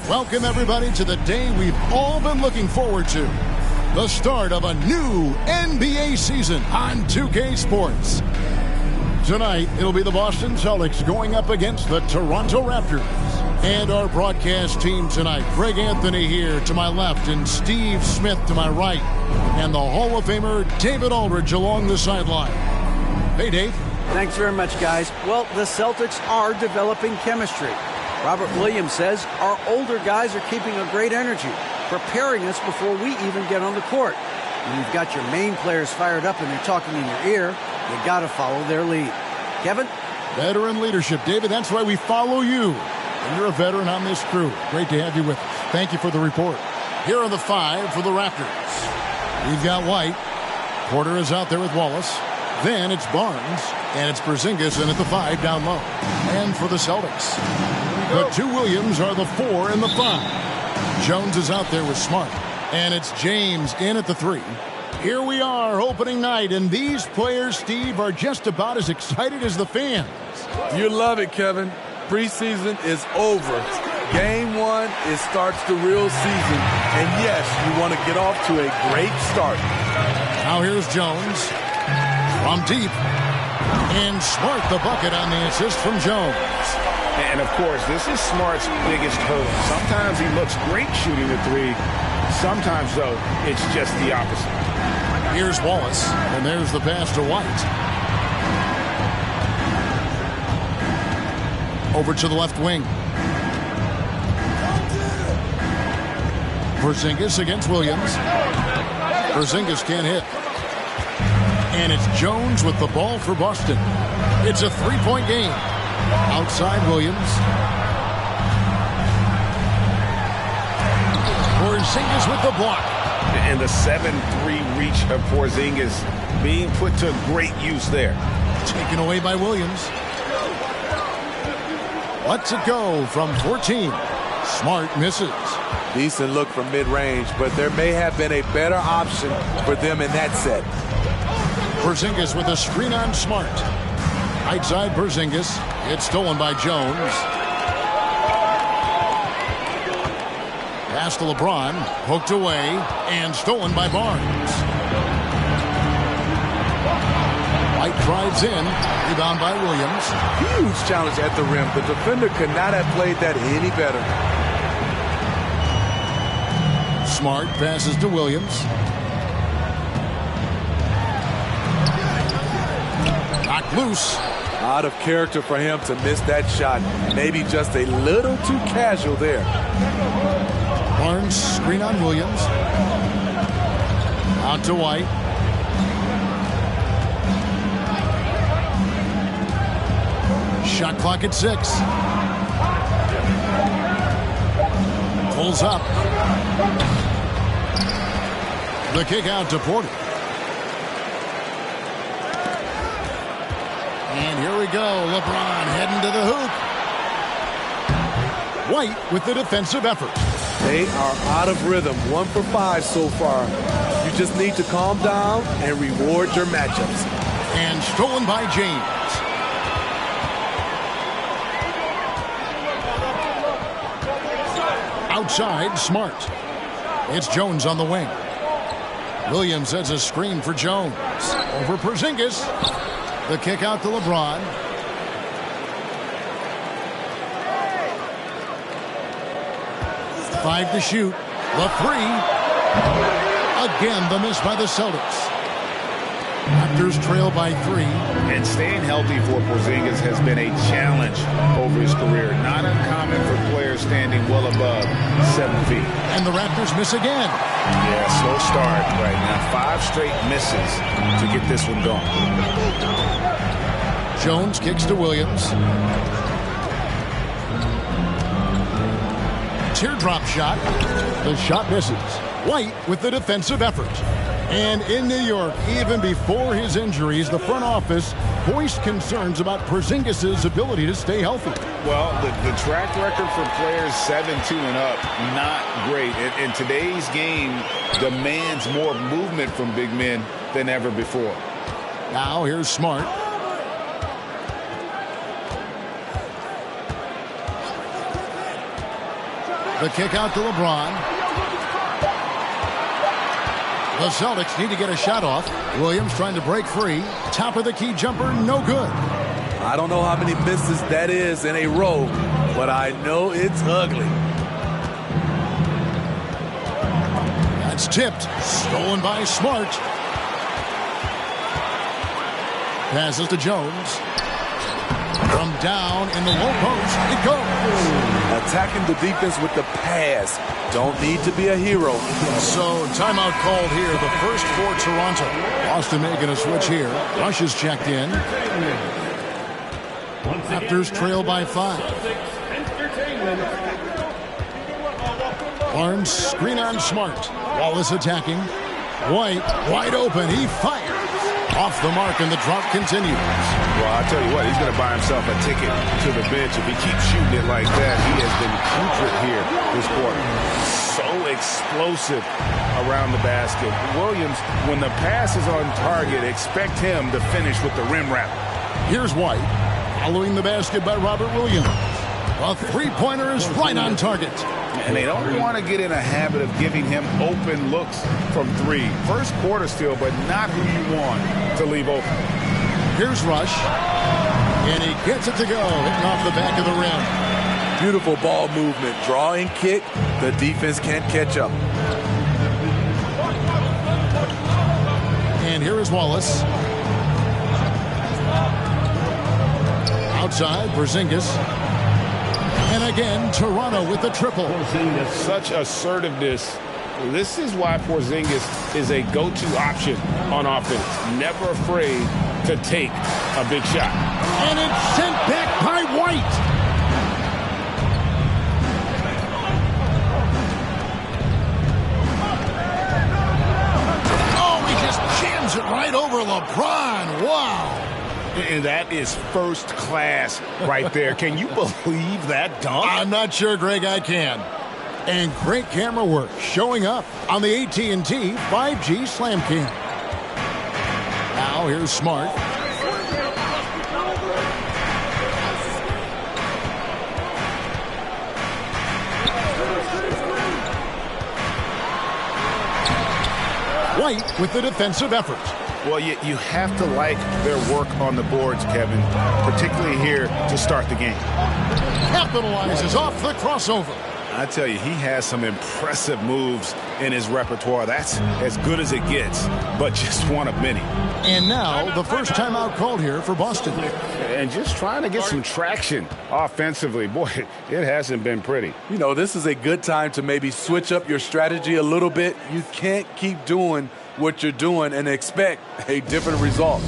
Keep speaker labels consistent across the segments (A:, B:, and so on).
A: Welcome, everybody, to the day we've all been looking forward to. The start of a new NBA season on 2K Sports. Tonight, it'll be the Boston Celtics going up against the Toronto Raptors. And our broadcast team tonight, Greg Anthony here to my left and Steve Smith to my right. And the Hall of Famer David Aldridge along the sideline. Hey, Dave.
B: Thanks very much, guys. Well, the Celtics are developing chemistry. Robert Williams says our older guys are keeping a great energy, preparing us before we even get on the court. When you've got your main players fired up and they're talking in your ear, you got to follow their lead. Kevin?
A: Veteran leadership. David, that's why we follow you. And you're a veteran on this crew. Great to have you with us. Thank you for the report. Here are the five for the Raptors. We've got White. Porter is out there with Wallace. Then it's Barnes. And it's Porzingis in at the 5 down low. And for the Celtics, the two Williams are the 4 and the 5. Jones is out there with Smart. And it's James in at the 3. Here we are, opening night, and these players, Steve, are just about as excited as the fans.
C: You love it, Kevin. Preseason is over. Game 1, it starts the real season. And yes, you want to get off to a great start.
A: Now here's Jones from deep. And Smart the bucket on the assist from Jones.
D: And, of course, this is Smart's biggest hurdle. Sometimes he looks great shooting the 3. Sometimes, though, it's just the opposite.
A: Here's Wallace, and there's the pass to White. Over to the left wing. Porzingis against Williams. Porzingis can't hit. And it's Jones with the ball for Boston. It's a 3-point game. Outside Williams. Porzingis with the block.
D: And the 7-3 reach of Porzingis being put to great use there.
A: Taken away by Williams. Lets it go from 14. Smart misses.
C: Decent look from mid-range, but there may have been a better option for them in that set.
A: Porzingis with a screen on Smart. Right side Porzingis. It's stolen by Jones. Pass to LeBron. Hooked away and stolen by Barnes. White drives in. Rebound by Williams.
C: Huge challenge at the rim. The defender could not have played that any better.
A: Smart passes to Williams. Knocked loose.
C: Out of character for him to miss that shot. Maybe just a little too casual there.
A: Barnes screen on Williams. Out to White. Shot clock at 6. Pulls up. The kick out to Porter. And here we go. LeBron heading to the hoop. White with the defensive effort.
C: They are out of rhythm. 1 for 5 so far. You just need to calm down and reward your matchups.
A: And stolen by James. Outside, Smart. It's Jones on the wing. Williams has a screen for Jones. Over Porzingis. The kick out to LeBron. Five to shoot. The 3. Again, the miss by the Celtics. Raptors trail by 3.
D: And staying healthy for Porzingis has been a challenge over his career. Not uncommon for players standing well above 7 feet.
A: And the Raptors miss again.
D: Yeah, slow start right now. 5 straight misses to get this one going.
A: Jones kicks to Williams. Teardrop shot. The shot misses. White with the defensive effort. And in New York, even before his injuries, the front office voiced concerns about Porzingis' ability to stay healthy.
D: Well, the track record for players 7-2 and up, not great. And today's game demands more movement from big men than ever before.
A: Now here's Smart. The kick out to LeBron. The Celtics need to get a shot off. Williams trying to break free. Top of the key jumper, no good.
C: I don't know how many misses that is in a row, but I know it's ugly.
A: That's tipped. Stolen by Smart. Passes to Jones. From down in the low post, it goes.
C: Attacking the defense with the pass. Don't need to be a hero.
A: So, timeout called here, the first for Toronto. Boston making a switch here. Rush is checked in. Raptors trail by 5. Barnes, screen on Smart. Wallace attacking. White, wide open. He fires. Off the mark, and the drought continues.
D: Well, I'll tell you what, he's going to buy himself a ticket to the bench if he keeps shooting it like that. He has been putrid here this quarter. So explosive around the basket. Williams, when the pass is on target, expect him to finish with the rim wrap.
A: Here's White, following the basket by Robert Williams. A three-pointer is right on target.
D: And they don't want to get in a habit of giving him open looks from 3. First quarter still, but not who you want to leave open.
A: Here's Rush. And he gets it to go, hitting off the back of the rim.
C: Beautiful ball movement. Draw and kick. The defense can't catch up.
A: And here is Wallace. Outside, Porzingis. And again, Toronto with the triple.
D: Such assertiveness. This is why Porzingis is a go-to option on offense. Never afraid to take a big shot.
A: And it's sent back by White. Oh, he just jams it right over LeBron. Wow.
D: And that is first class right there. Can you believe that dunk?
A: I'm not sure, Greg, I can. And great camera work showing up on the AT&T 5G Slam Cam. Now here's Smart. White with the defensive effort.
D: Well, you have to like their work on the boards, Kevin, particularly here to start the game.
A: Capitalizes off the crossover.
D: I tell you, he has some impressive moves in his repertoire. That's as good as it gets, but just one of many.
A: And now the first timeout called here for Boston.
D: And just trying to get some traction offensively. Boy, it hasn't been pretty.
C: You know, this is a good time to maybe switch up your strategy a little bit. You can't keep doing what you're doing and expect a different result.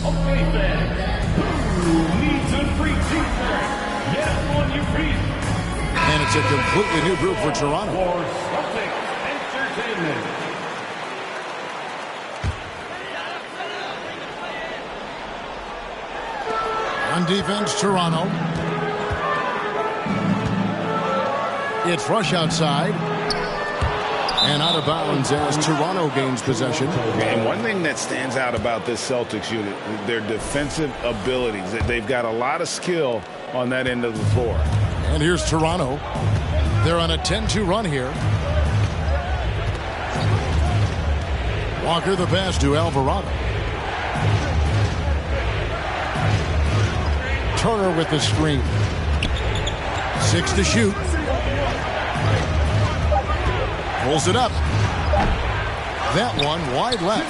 A: And it's a completely new group for Toronto. On defense, Toronto. It's Rush outside. And out of bounds as Toronto gains possession.
D: And one thing that stands out about this Celtics unit, their defensive abilities. They've got a lot of skill on that end of the floor.
A: And here's Toronto. They're on a 10-2 run here. Walker the pass to Alvarado. Turner with the screen. 6 to shoot. Pulls it up. That one wide left.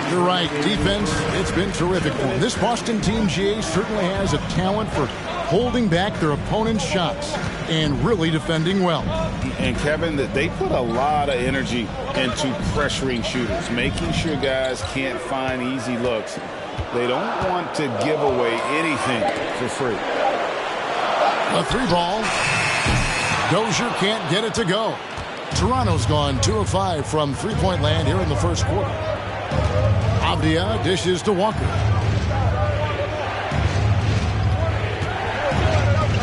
A: You're right. Defense, it's been terrific for them. This Boston team, GA, certainly has a talent for holding back their opponent's shots and really defending well.
D: And, Kevin, they put a lot of energy into pressuring shooters, making sure guys can't find easy looks. They don't want to give away anything for free.
A: A 3-ball. Dozier can't get it to go. Toronto's gone 2 of 5 from three-point land here in the first quarter. Avdia dishes to Walker.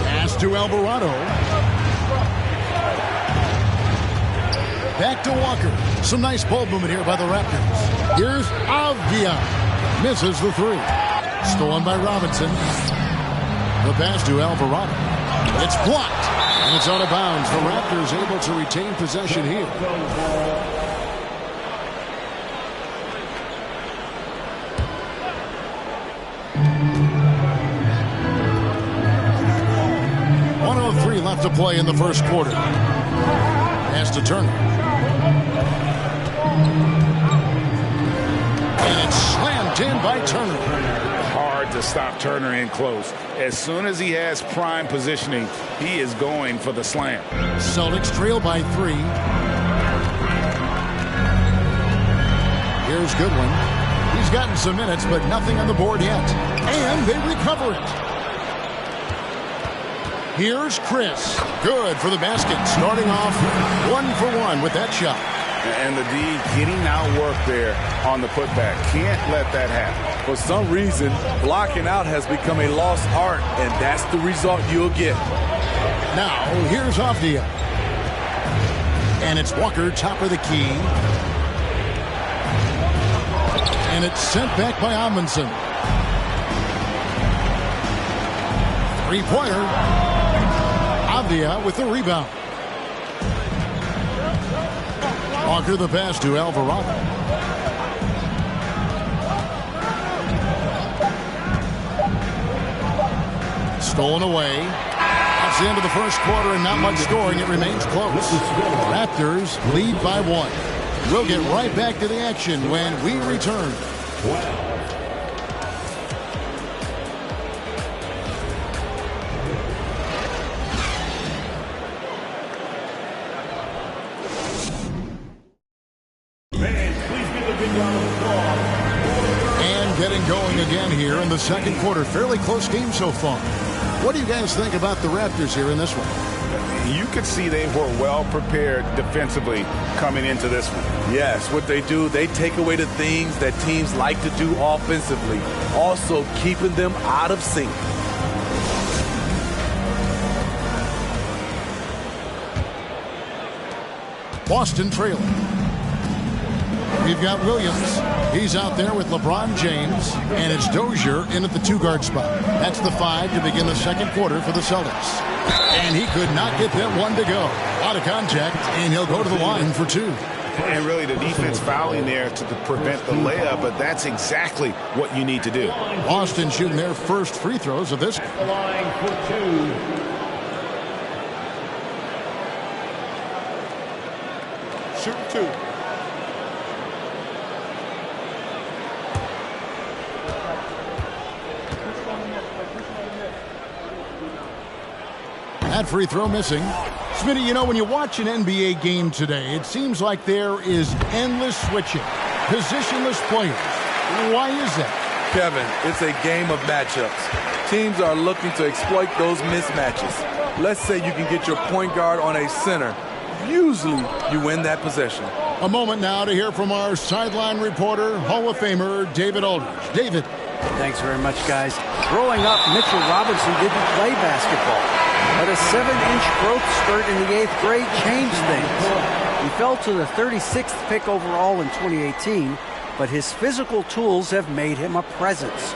A: Pass to Alvarado. Back to Walker. Some nice ball movement here by the Raptors. Here's Avdia. Misses the 3. Stolen by Robinson. The pass to Alvarado. It's blocked. And it's out of bounds. The Raptors able to retain possession here. Left to play in the first quarter. Pass to Turner. And it's slammed in by Turner.
D: Hard to stop Turner in close. As soon as he has prime positioning, he is going for the slam.
A: Celtics trail by 3. Here's Goodwin. He's gotten some minutes, but nothing on the board yet. And they recover it. Here's Chris. Good for the basket. Starting off 1 for 1 with that shot.
D: And the D getting outwork there on the putback. Can't let that happen.
C: For some reason, blocking out has become a lost art, and that's the result you'll get.
A: Now, here's Avdia. And it's Walker, top of the key. And it's sent back by Amundsen. Three-pointer. Avdia with the rebound. Walker the pass to Alvarado. Stolen away. That's the end of the first quarter and not much scoring. It remains close. Raptors lead by 1. We'll get right back to the action when we return. Getting going again here in the second quarter. Fairly close game so far. What do you guys think about the Raptors here in this one?
D: You could see they were well prepared defensively coming into this one.
C: Yes, what they do, they take away the things that teams like to do offensively, also keeping them out of sync.
A: Boston trailing. We've got Williams. He's out there with LeBron James, and it's Dozier in at the 2-guard spot. That's the 5 to begin the second quarter for the Celtics. And he could not get that one to go. A lot of contact, and he'll go to the line for 2.
D: And really the defense fouling there to prevent the layup, but that's exactly what you need to do.
A: Boston shooting their first free throws of this.
E: The line for 2.
C: Shoot 2.
A: That free throw missing. Smitty, you know, when you watch an NBA game today, it seems like there is endless switching, positionless players. Why is that?
C: Kevin, it's a game of matchups. Teams are looking to exploit those mismatches. Let's say you can get your point guard on a center. Usually, you win that possession.
A: A moment now to hear from our sideline reporter, Hall of Famer David Aldridge. David.
B: Thanks very much, guys. Growing up, Mitchell Robinson didn't play basketball. But a 7-inch growth spurt in the 8th grade changed things. He fell to the 36th pick overall in 2018, but his physical tools have made him a presence.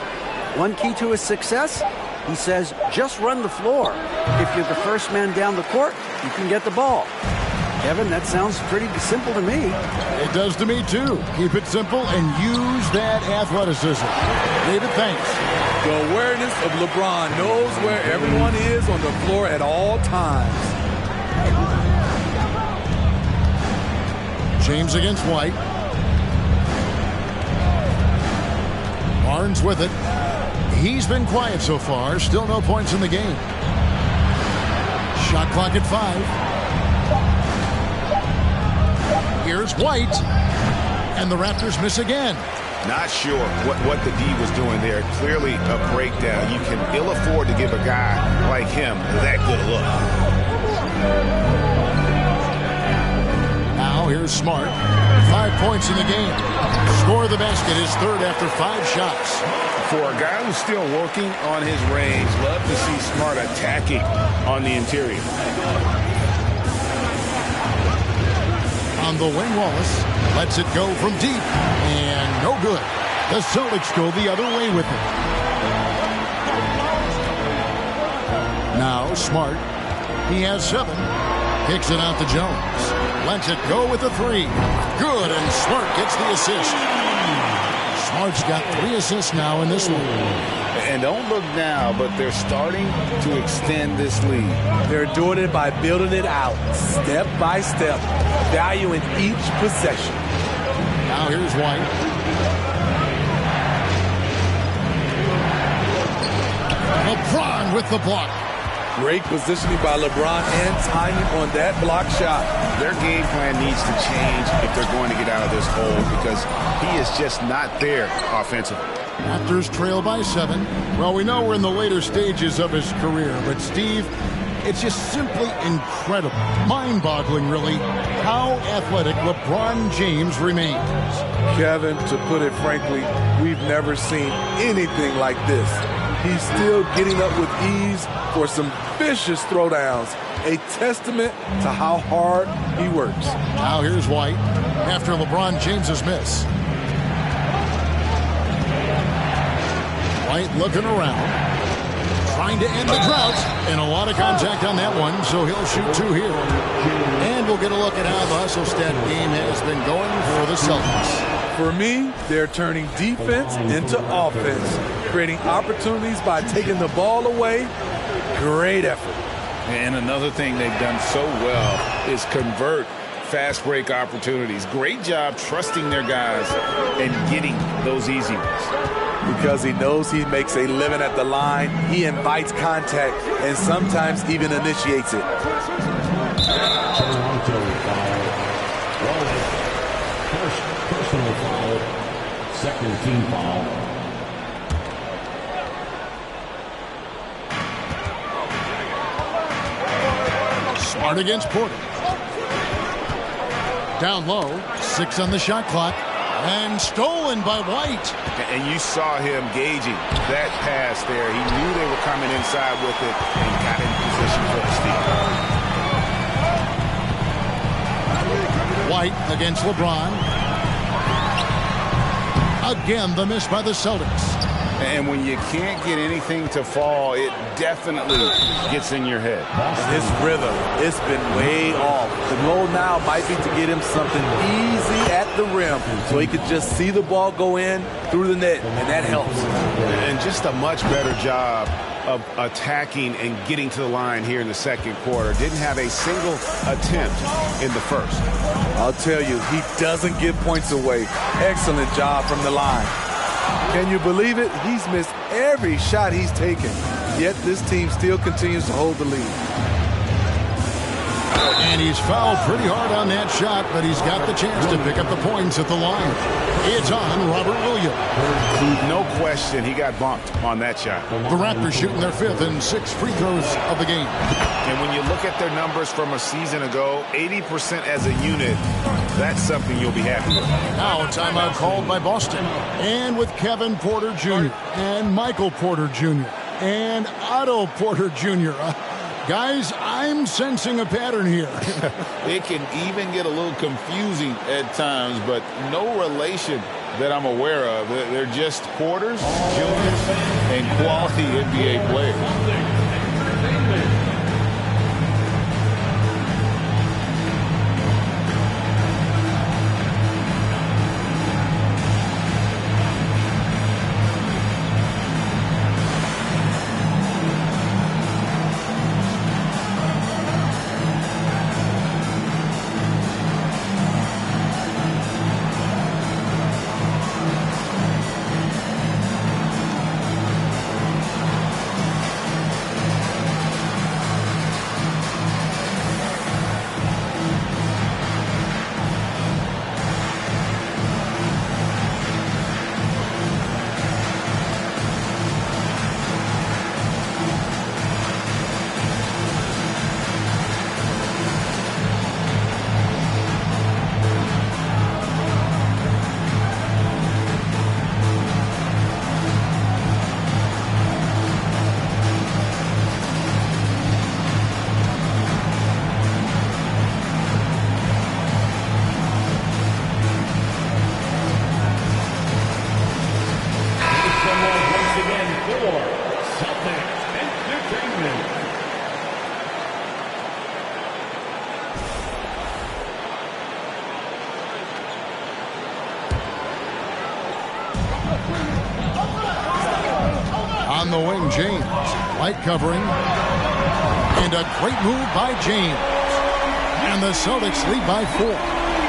B: One key to his success, he says, just run the floor. If you're the first man down the court, you can get the ball. Kevin, that sounds pretty simple to me.
A: It does to me, too. Keep it simple and use that athleticism. David, thanks.
C: The awareness of LeBron knows where everyone is on the floor at all times.
A: James against White. Barnes with it. He's been quiet so far. Still no points in the game. Shot clock at 5. Here's White. And the Raptors miss again.
D: Not sure what the D was doing there. Clearly a breakdown. You can ill afford to give a guy like him that good a look.
A: Now here's Smart. 5 points in the game. Score the basket, his third after 5 shots.
D: For a guy who's still working on his range, love to see Smart attacking on the interior.
A: On the wing, Wallace lets it go from deep, and no good. The Celtics go the other way with it. Now Smart He has 7. Kicks it out to Jones. Lets it go with the 3. Good, and Smart gets the assist. Smart's got 3 assists now in this one.
D: And don't look now, but they're starting to extend this lead.
C: They're doing it by building it out, step by step, valuing each possession.
A: Now here's White. LeBron with the block.
C: Great positioning by LeBron and timing on that block shot.
D: Their game plan needs to change if they're going to get out of this hole because he is just not there offensively.
A: Raptors trail by 7. Well, we know we're in the later stages of his career, but Steve, it's just simply incredible, mind-boggling really, how athletic LeBron James remains.
C: Kevin, to put it frankly, we've never seen anything like this. He's still getting up with ease for some vicious throwdowns, a testament to how hard he works.
A: Now here's White after LeBron James's miss. White looking around, trying to end the drought, and a lot of contact on that one, so he'll shoot 2 here. And we'll get a look at how the hustle stat game has been going for the Celtics.
C: For me, they're turning defense into offense, creating opportunities by taking the ball away. Great effort.
D: And another thing they've done so well is convert fast break opportunities. Great job trusting their guys and getting those easy ones.
C: Because he knows he makes a living at the line, he invites contact and sometimes even initiates it.
E: First personal foul, second team foul.
A: Smart against Porter. Down low, 6 on the shot clock, and stolen by White.
D: And you saw him gauging that pass there. He knew they were coming inside with it and got in position for the steal.
A: White against LeBron. Again, the miss by the Celtics.
D: And when you can't get anything to fall, it definitely gets in your head.
C: His rhythm, it's been way off. The goal now might be to get him something easy at the rim so he could just see the ball go in through the net, and that helps.
D: And just a much better job of attacking and getting to the line here in the second quarter. Didn't have a single attempt in the first.
C: I'll tell you, he doesn't give points away. Excellent job from the line. Can you believe it? He's missed every shot he's taken, yet this team still continues to hold the lead.
A: And he's fouled pretty hard on that shot, but he's got the chance to pick up the points at the line. It's on Robert Williams.
D: No question, he got bumped on that shot.
A: The Raptors shooting their 5th and 6th free throws of the game.
D: And when you look at their numbers from a season ago, 80% as a unit, that's something you'll be happy with.
A: Now a timeout called by Boston. And with Kevin Porter Jr. and Michael Porter Jr. and Otto Porter Jr. Guys, I'm sensing a pattern here.
D: It can even get a little confusing at times, but no relation that I'm aware of. They're just Porters, Juniors, and quality NBA players.
A: On the wing, James. White covering. And a great move by James. And the Celtics lead by 4.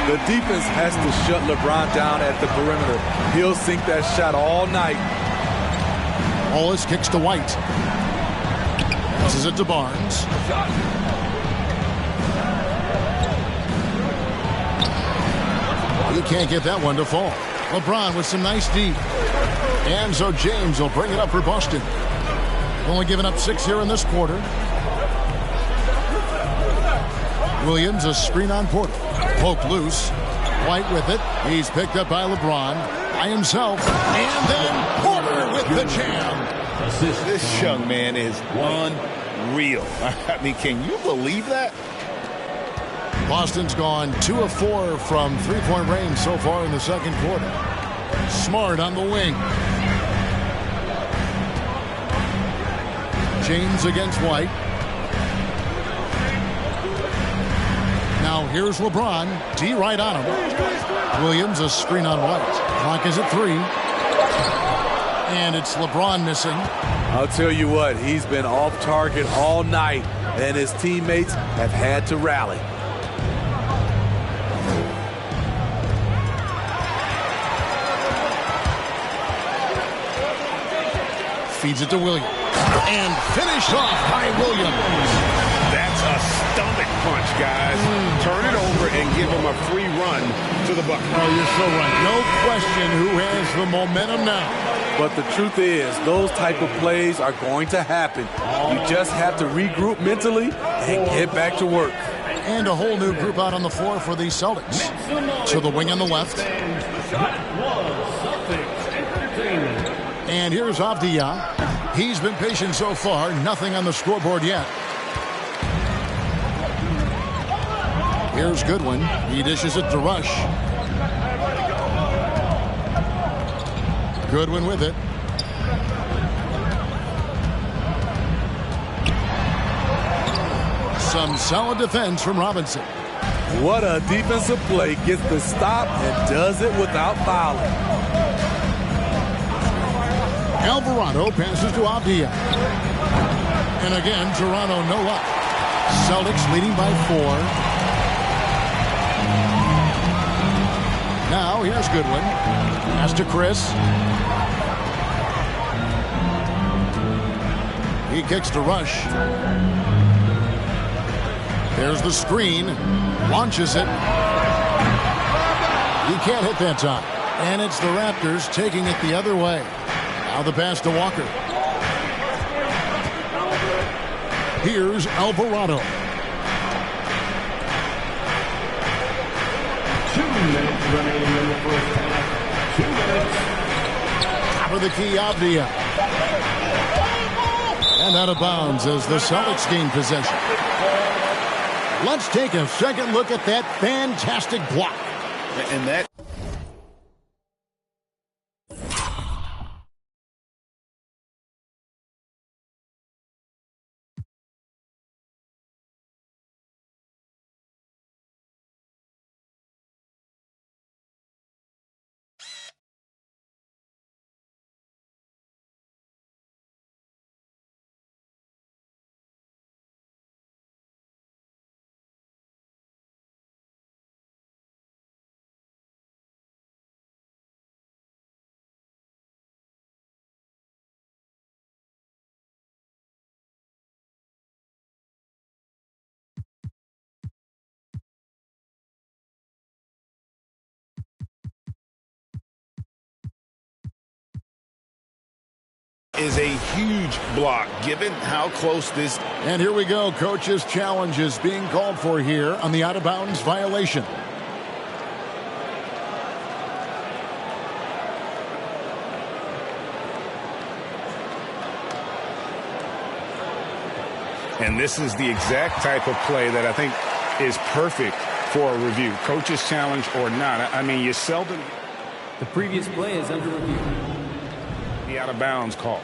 C: The defense has to shut LeBron down at the perimeter. He'll sink that shot all night.
A: Wallace kicks to White. Passes it to Barnes. He can't get that one to fall. LeBron with some nice D. And so James will bring it up for Boston. Only giving up 6 here in this quarter. Williams, a screen on Porter. Poke loose. White with it. He's picked up by LeBron. By himself. And then Porter with the jam.
D: This young man is unreal. I mean, can you believe that?
A: Boston's gone 2 of 4 from three-point range so far in the second quarter. Smart on the wing. James against White. Now here's LeBron. D right on him. Williams, a screen on White. Clock is at 3. And it's LeBron missing.
C: I'll tell you what, he's been off target all night, and his teammates have had to rally.
A: Feeds it to Williams. And finished off by Williams.
D: That's a stomach punch, guys. Turn it over and give him a free run to the bucket.
A: Oh, you're so right. No question who has the momentum now.
C: But the truth is, those type of plays are going to happen. You just have to regroup mentally and get back to work.
A: And a whole new group out on the floor for the Celtics. To the wing on the left. And here's Avdia. He's been patient so far. Nothing on the scoreboard yet. Here's Goodwin. He dishes it to Rush. Goodwin with it. Some solid defense from Robinson.
C: What a defensive play. Gets the stop and does it without fouling.
A: Alvarado passes to Avdia. And again, Toronto no luck. Celtics leading by 4. Now here's Goodwin. Pass to Chris. He kicks to Rush. There's the screen. Launches it. He can't hit that time. And it's the Raptors taking it the other way. Now the pass to Walker. Here's Alvarado.
E: 2 minutes remaining in the first half. 2 minutes.
A: Top of the key, Avdia. And out of bounds as the Celtics gain possession. Let's take a second look at that fantastic block.
D: And that is a huge block, given how close this...
A: And here we go. Coach's challenge is being called for here on the out-of-bounds violation.
D: And this is the exact type of play that I think is perfect for a review. Coach's challenge or not. I mean, you seldom...
F: The previous play is under review.
D: The out-of-bounds call.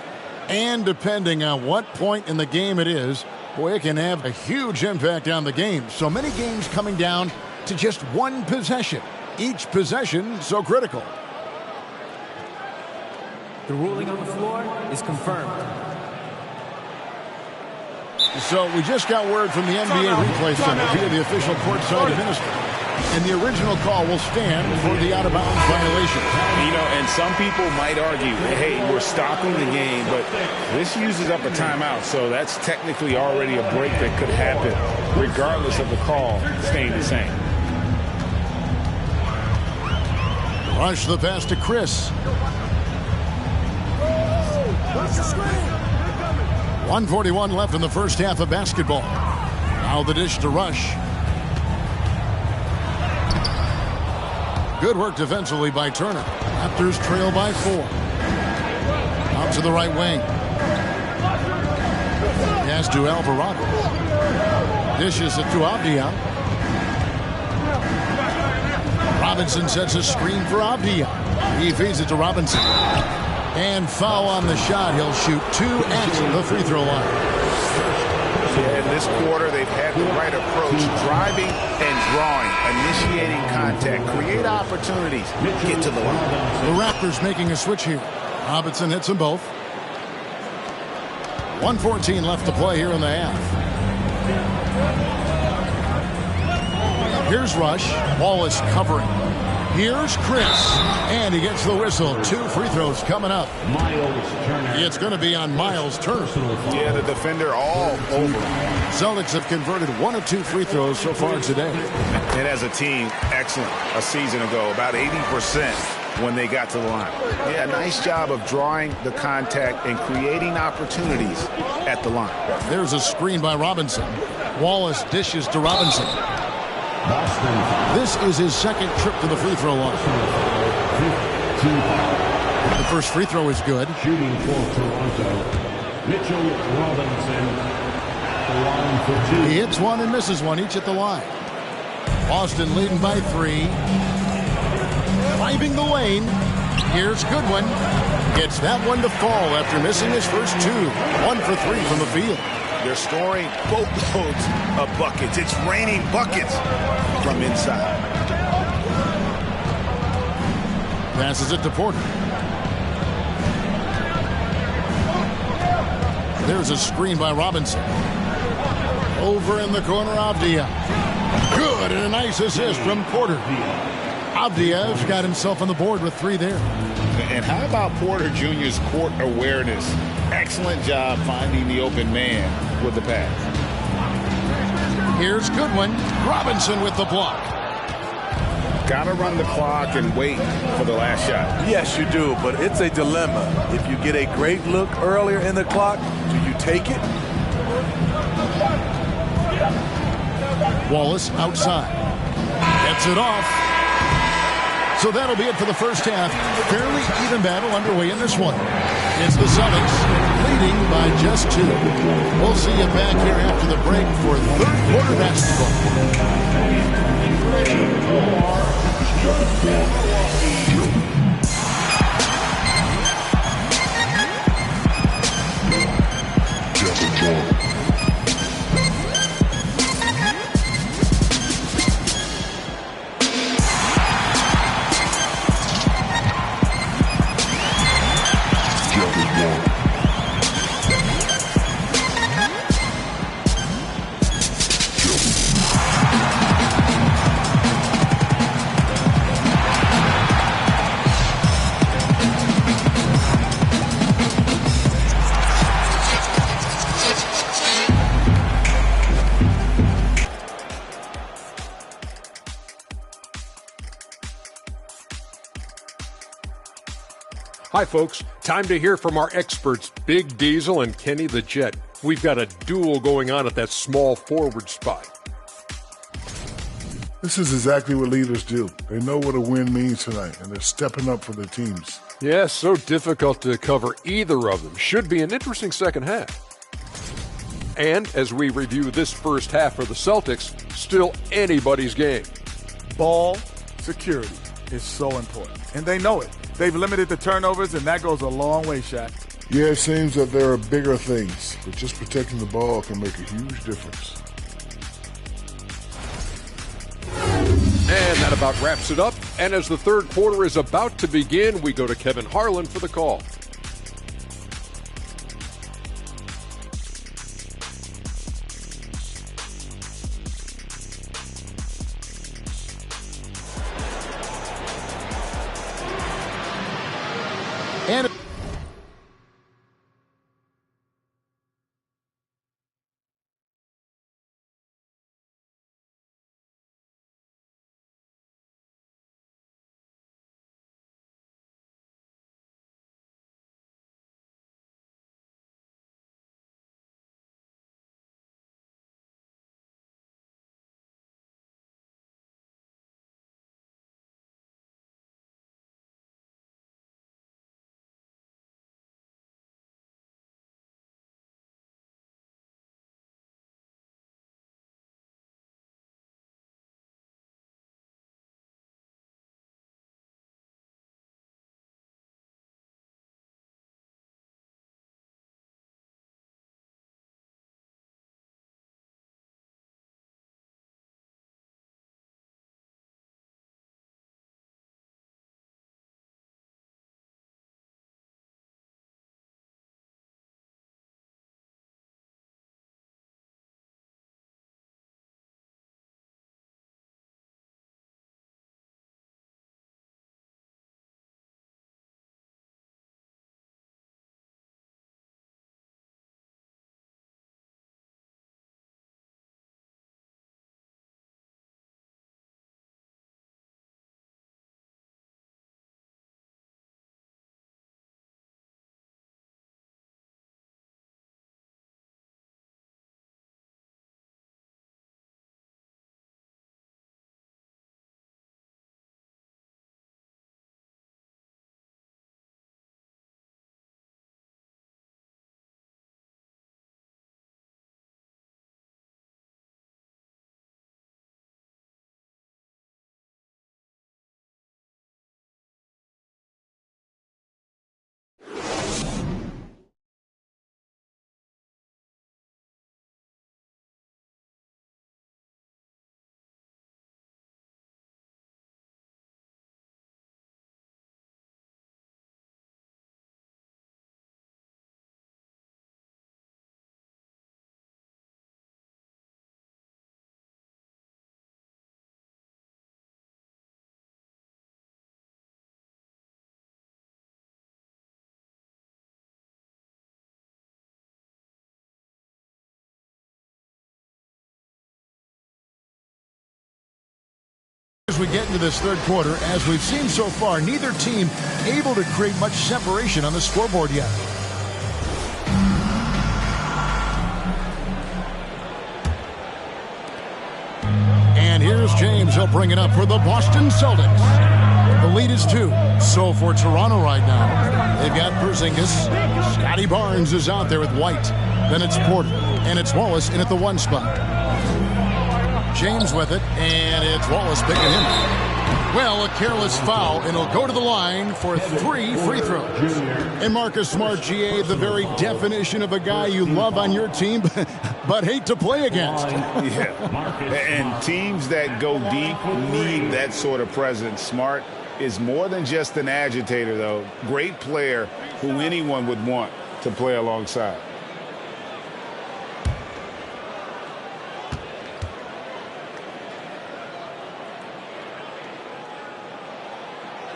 A: And depending on what point in the game it is, boy, it can have a huge impact on the game. So many games coming down to just one possession. Each possession so critical.
F: The ruling on the floor is confirmed.
A: So we just got word from the NBA Replay Center via the official courtside administrator. And the original call will stand for the out-of-bounds violation.
D: You know, and some people might argue, hey, we're stopping the game, but this uses up a timeout, so that's technically already a break that could happen, regardless of the call staying the same.
A: Rush the pass to Chris. 1:41 left in the first half of basketball. Now the dish to Rush. Good work defensively by Turner. Raptors trail by 4. Out to the right wing. Pass to Alvarado. Dishes it to Avdia. Robinson sets a screen for Avdia. He feeds it to Robinson. And foul on the shot. He'll shoot 2 at the free throw line.
D: Yeah, in this quarter, they've had the right approach, driving and drawing, initiating contact, create opportunities, get to the line.
A: The Raptors making a switch here. Robinson hits them both. 1:14 left to play here in the half. Here's Rush. Wallace covering. Here's Chris. And he gets the whistle. 2 free throws coming up. It's going to be on Miles Turner.
D: Yeah, the defender all over.
A: Celtics have converted 1 of 2 free throws so far today.
D: And as a team, excellent. A season ago, about 80% when they got to the line. Yeah, nice job of drawing the contact and creating opportunities at the line.
A: There's a screen by Robinson. Wallace dishes to Robinson. This is his second trip to the free throw line. The first free throw is good.
E: Shooting for Toronto, Mitchell Robinson.
A: He hits one and misses one, each at the line. Boston leading by 3. Driving the lane. Here's Goodwin. Gets that one to fall after missing his first 2. 1 for 3 from the field.
D: They're scoring boatloads of buckets. It's raining buckets from inside.
A: Passes it to Porter. There's a screen by Robinson. Over in the corner, Avdia. Good, and a nice assist from Porter. Avdia's got himself on the board with 3 there.
D: And how about Porter Jr.'s court awareness? Excellent job finding the open man with the pass.
A: Here's Goodwin. Robinson with the block.
D: Got to run the clock and wait for the last shot.
C: Yes, you do, but it's a dilemma. If you get a great look earlier in the clock, do you take it?
A: Wallace outside. Gets it off. So that'll be it for the first half. Fairly even battle underway in this one. It's the Celtics leading by just 2. We'll see you back here after the break for third quarter basketball.
G: Hi, folks. Time to hear from our experts, Big Diesel and Kenny the Jet. We've got a duel going on at that small forward spot.
H: This is exactly what leaders do. They know what a win means tonight, and they're stepping up for their teams.
G: Yeah, so difficult to cover either of them. Should be an interesting second half. And as we review this first half for the Celtics, still anybody's game.
I: Ball security is so important, and they know it. They've limited the turnovers, and that goes a long way, Shaq.
H: Yeah, it seems that there are bigger things, but just protecting the ball can make a huge difference.
G: And that about wraps it up. And as the third quarter is about to begin, we go to Kevin Harlan for the call.
A: we get into this third quarter, as we've seen so far, neither team able to create much separation on the scoreboard yet. And here's James. He'll bring it up for the Boston Celtics. The lead is 2. So for Toronto right now, they've got Porzingis. Scotty Barnes is out there with White. Then it's Porter. And it's Wallace in at the 1 spot. James with it, and it's Wallace picking him. Well, a careless foul, and he'll go to the line for 3 free throws. And Marcus Smart, GA, the very definition of a guy you love on your team, but hate to play against.
D: Yeah, and teams that go deep need that sort of presence. Smart is more than just an agitator, though. Great player who anyone would want to play alongside.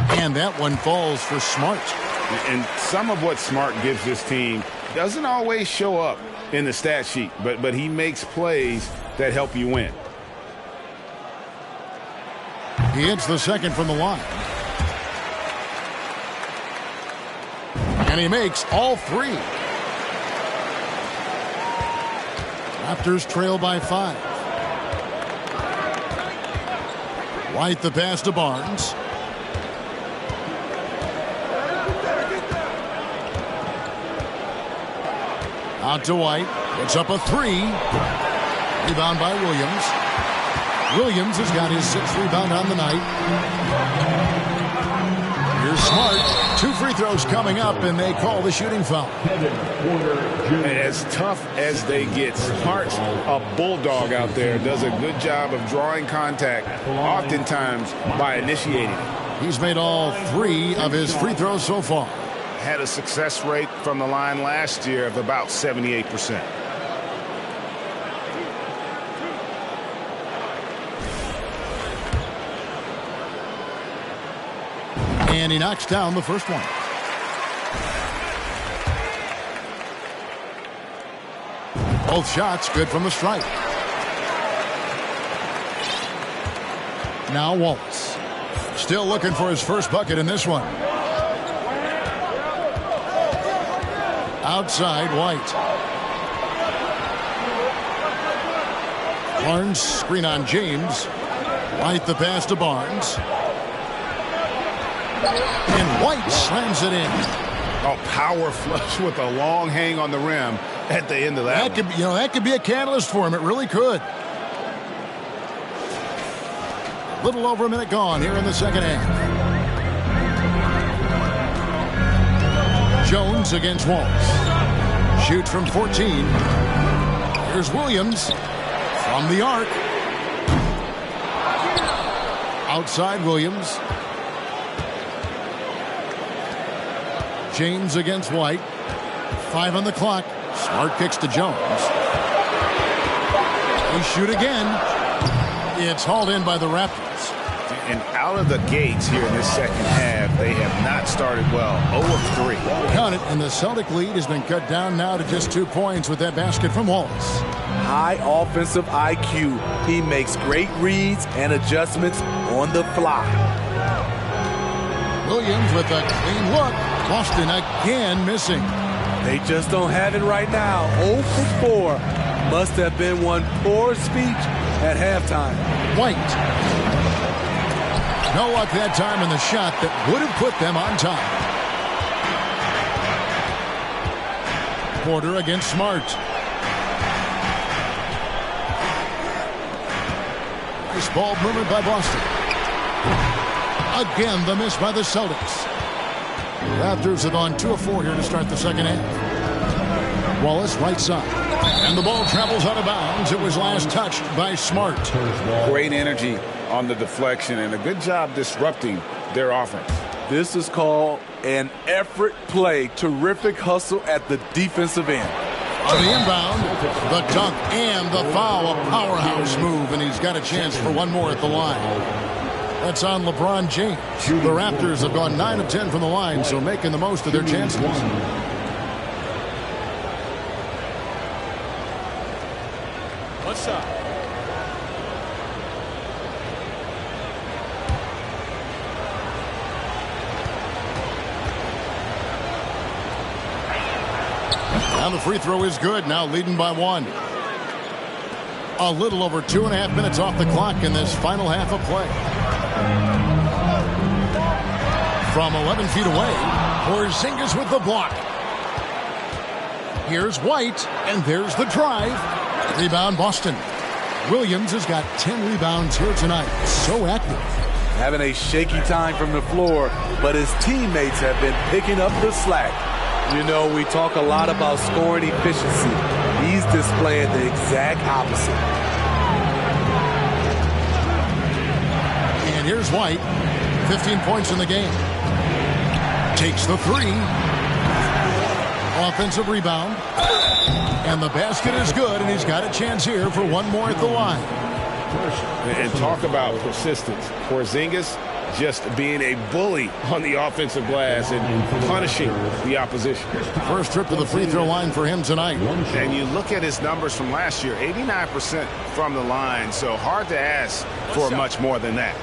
A: And that one falls for Smart.
D: And some of what Smart gives this team doesn't always show up in the stat sheet, but he makes plays that help you win.
A: He hits the second from the line. And he makes all 3. Raptors trail by 5. White the pass to Barnes. Out to White. It's up a 3. Rebound by Williams. Williams has got his 6th rebound on the night. Here's Smart. 2 free throws coming up, and they call the shooting foul.
D: As tough as they get, Smart's a bulldog out there. Does a good job of drawing contact, oftentimes by initiating it.
A: He's made all 3 of his free throws so far.
D: Had a success rate from the line last year of about 78%.
A: And he knocks down the first one. Both shots good from the stripe. Now Wallace. Still looking for his first bucket in this one. Outside, White. Barnes, screen on James. White the pass to Barnes. And White slams it in.
D: A power flush with a long hang on the rim at the end of that.
A: That could be a catalyst for him. It really could. A little over a minute gone here in the second half. Jones against Wallace. Shoots from 14. Here's Williams from the arc. Outside Williams. James against White. 5 on the clock. Smart kicks to Jones. They shoot again. It's hauled in by the Raptors.
D: And out of the gates here in this second half, they have not started well. 0 of 3.
A: Count it, and the Celtic lead has been cut down now to just 2 points with that basket from Wallace.
C: High offensive IQ. He makes great reads and adjustments on the fly.
A: Williams with a clean look. Boston again missing.
C: They just don't have it right now. 0 for 4. Must have been one poor speech at halftime.
A: White. No luck that time in the shot that would have put them on top. Porter against Smart. Nice ball movement by Boston. Again, the miss by the Celtics. Raptors have gone 2 of 4 here to start the second half. Wallace, right side. And the ball travels out of bounds. It was last touched by Smart.
D: Great energy on the deflection and a good job disrupting their offense.
C: This is called an effort play. Terrific hustle at the defensive end.
A: On the inbound, the dunk and the foul. A powerhouse move, and he's got a chance for one more at the line. That's on LeBron James. The Raptors have gone 9 of 10 from the line, so making the most of their chances.
J: What's up?
A: And the free throw is good, now leading by 1. A little over 2.5 minutes off the clock in this final half of play. From 11 feet away, Porzingis with the block. Here's White, and there's the drive. Rebound, Boston. Williams has got 10 rebounds here tonight. So active.
C: Having a shaky time from the floor, but his teammates have been picking up the slack. You know, we talk a lot about scoring efficiency. He's displaying the exact opposite.
A: And here's White. 15 points in the game. Takes the 3. Offensive rebound. And the basket is good, and he's got a chance here for one more at the line.
D: And talk about persistence. Porzingis just being a bully on the offensive glass and punishing the opposition.
A: First trip to the free throw line for him tonight.
D: And you look at his numbers from last year, 89% from the line, so hard to ask for much more than that.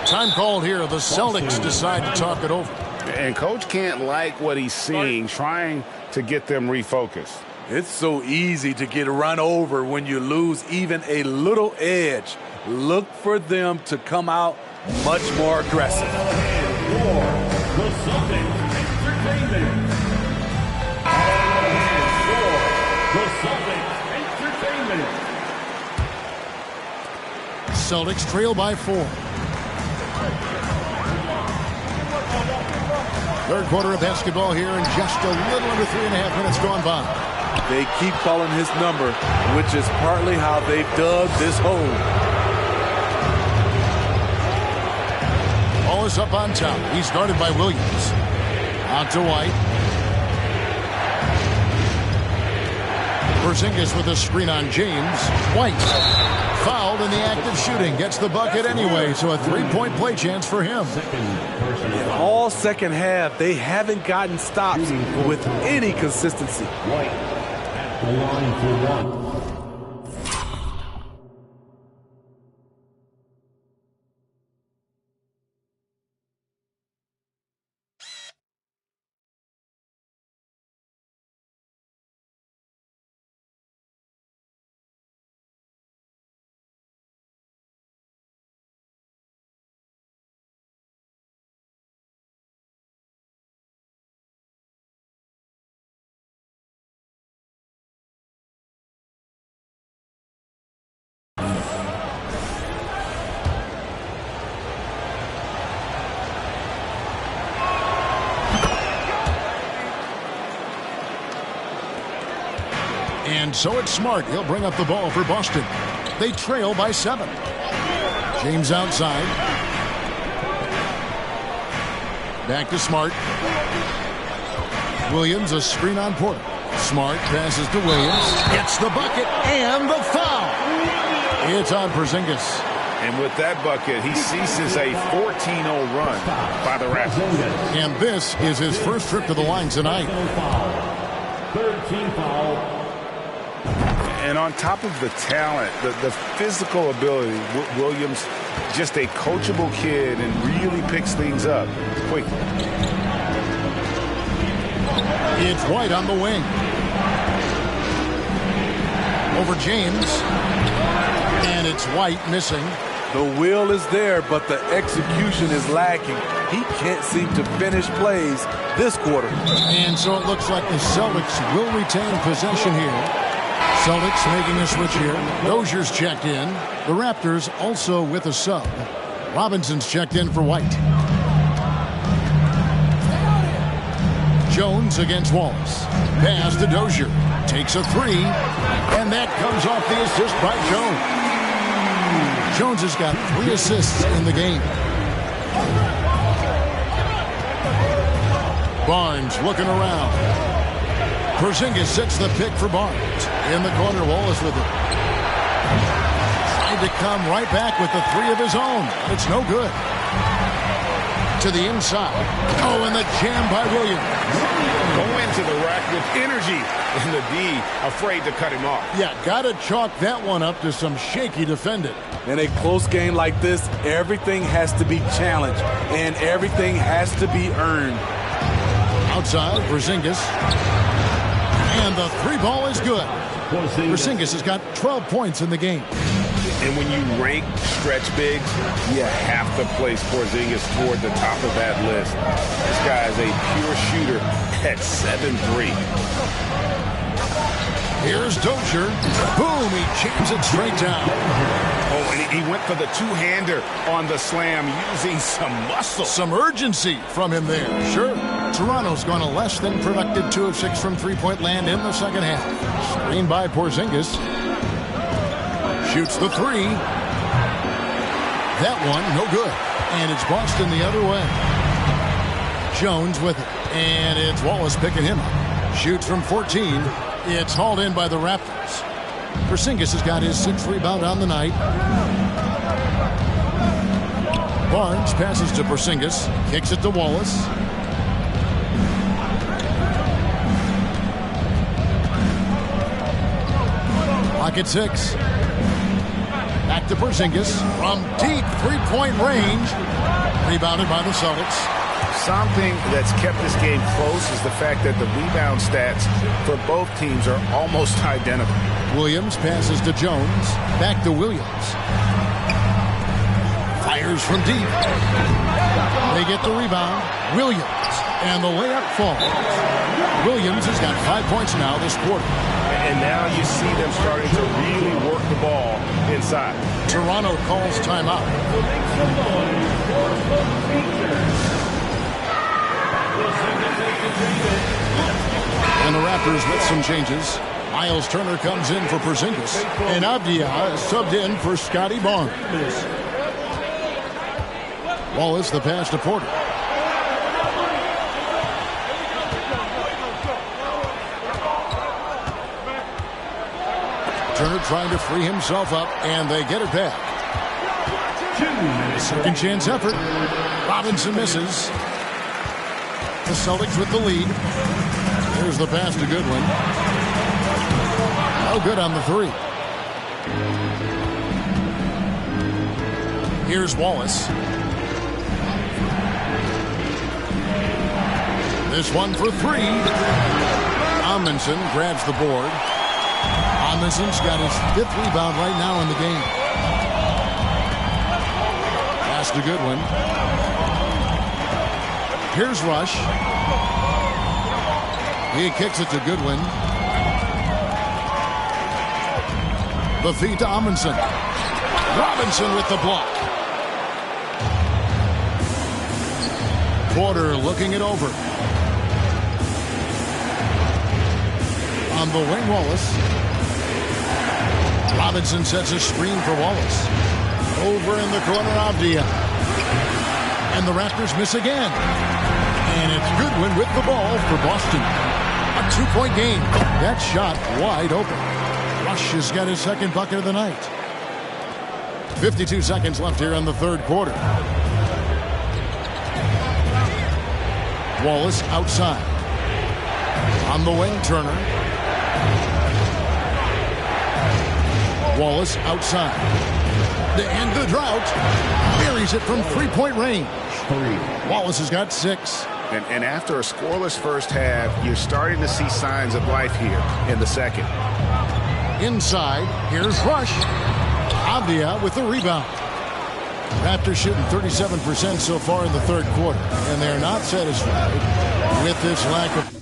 A: Time called here. The Celtics decide to talk it over.
D: And Coach can't like what he's seeing, trying to get them refocused.
C: It's so easy to get run over when you lose even a little edge. Look for them to come out much more aggressive.
E: The Celtics Entertainment. The Celtics Entertainment.
A: Celtics trail by 4. Third quarter of basketball here, and just a little under 3.5 minutes gone by.
C: They keep calling his number, which is partly how they've dug this hole.
A: Ball is up on top. He's guarded by Williams. Out to White. Porzingis with a screen on James. White fouled in the act of shooting. Gets the bucket anyway, so a 3-point play chance for him.
C: All second half, they haven't gotten stops with any consistency.
E: White at the line for 1.
A: And so it's Smart. He'll bring up the ball for Boston. They trail by 7. James outside. Back to Smart. Williams, a screen on Porter. Smart passes to Williams. Gets the bucket and the foul. It's on Porzingis.
D: And with that bucket, he ceases a 14-0 run by the Raptors.
A: And this is his first trip to the line tonight.
E: Third team foul.
D: And on top of the talent, the physical ability, Williams, just a coachable kid and really picks things up quickly.
A: It's White on the wing. Over James. And it's White missing.
C: The will is there, but the execution is lacking. He can't seem to finish plays this quarter.
A: And so it looks like the Celtics will retain possession here. Celtics making a switch here. Dozier's checked in. The Raptors also with a sub. Robinson's checked in for White. Jones against Wallace. Pass to Dozier. Takes a 3. And that comes off the assist by Jones. Jones has got 3 assists in the game. Barnes looking around. Porzingis sets the pick for Barnes. In the corner, Wallace with it. Tried to come right back with the 3 of his own. It's no good. To the inside. Oh, and the jam by Williams.
D: Go into the rack with energy. And the D afraid to cut him off.
A: Yeah, got to chalk that one up to some shaky defending.
C: In a close game like this, everything has to be challenged, and everything has to be earned.
A: Outside, Porzingis. And the three ball is good. Porzingis has got 12 points in the game.
D: And when you rank stretch bigs, you have to place Porzingis toward the top of that list. This guy is a pure shooter at 7'3".
A: Here's Dozier. Boom, he jams it straight down.
D: Oh, and he went for the two-hander on the slam using some muscle.
A: Some urgency from him there. Sure. Toronto's gone a less than productive 2 of 6 from three-point land in the second half. Screen by Porzingis. Shoots the three. That one, no good. And it's Boston the other way. Jones with it. And it's Wallace picking him up. Shoots from 14. It's hauled in by the Raptors. Porzingis has got his 6th rebound on the night. Barnes passes to Porzingis. Kicks it to Wallace. Clock at 6. Back to Porzingis from deep three-point range. Rebounded by the Celtics.
D: Something that's kept this game close is the fact that the rebound stats for both teams are almost identical.
A: Williams passes to Jones. Back to Williams. Fires from deep. They get the rebound. Williams. And the layup falls. Williams has got 5 points now this quarter.
D: And now you see them starting to really work the ball inside.
A: Toronto calls timeout. And the Raptors with some changes. Miles Turner comes in for Porzingis. And Avdia is subbed in for Scotty Barnes. Wallace the pass to Porter. Turner trying to free himself up, and they get it back. Second chance effort. Robinson misses. The Celtics with the lead. Here's the pass to Goodwin. No good on the three. Here's Wallace. This one for three. Amundsen grabs the board. Amundsen's got his 5th rebound right now in the game. Pass to Goodwin. Here's Rush. He kicks it to Goodwin. The feed to Amundsen. Robinson with the block. Porter looking it over. On the wing, Wallace. Robinson sets a screen for Wallace. Over in the corner, Avdia. And the Raptors miss again. And it's Goodwin with the ball for Boston. A 2-point game. That shot wide open. Rush has got his 2nd bucket of the night. 52 seconds left here in the 3rd quarter. Wallace outside. On the wing, Turner. Wallace outside. To end the drought. Buries it from three-point range. Wallace has got 6.
D: And after a scoreless first half, you're starting to see signs of life here in the second.
A: Inside, here's Rush. Avdia with the rebound. Raptors shooting 37% so far in the 3rd quarter, and they're not satisfied with this lack of...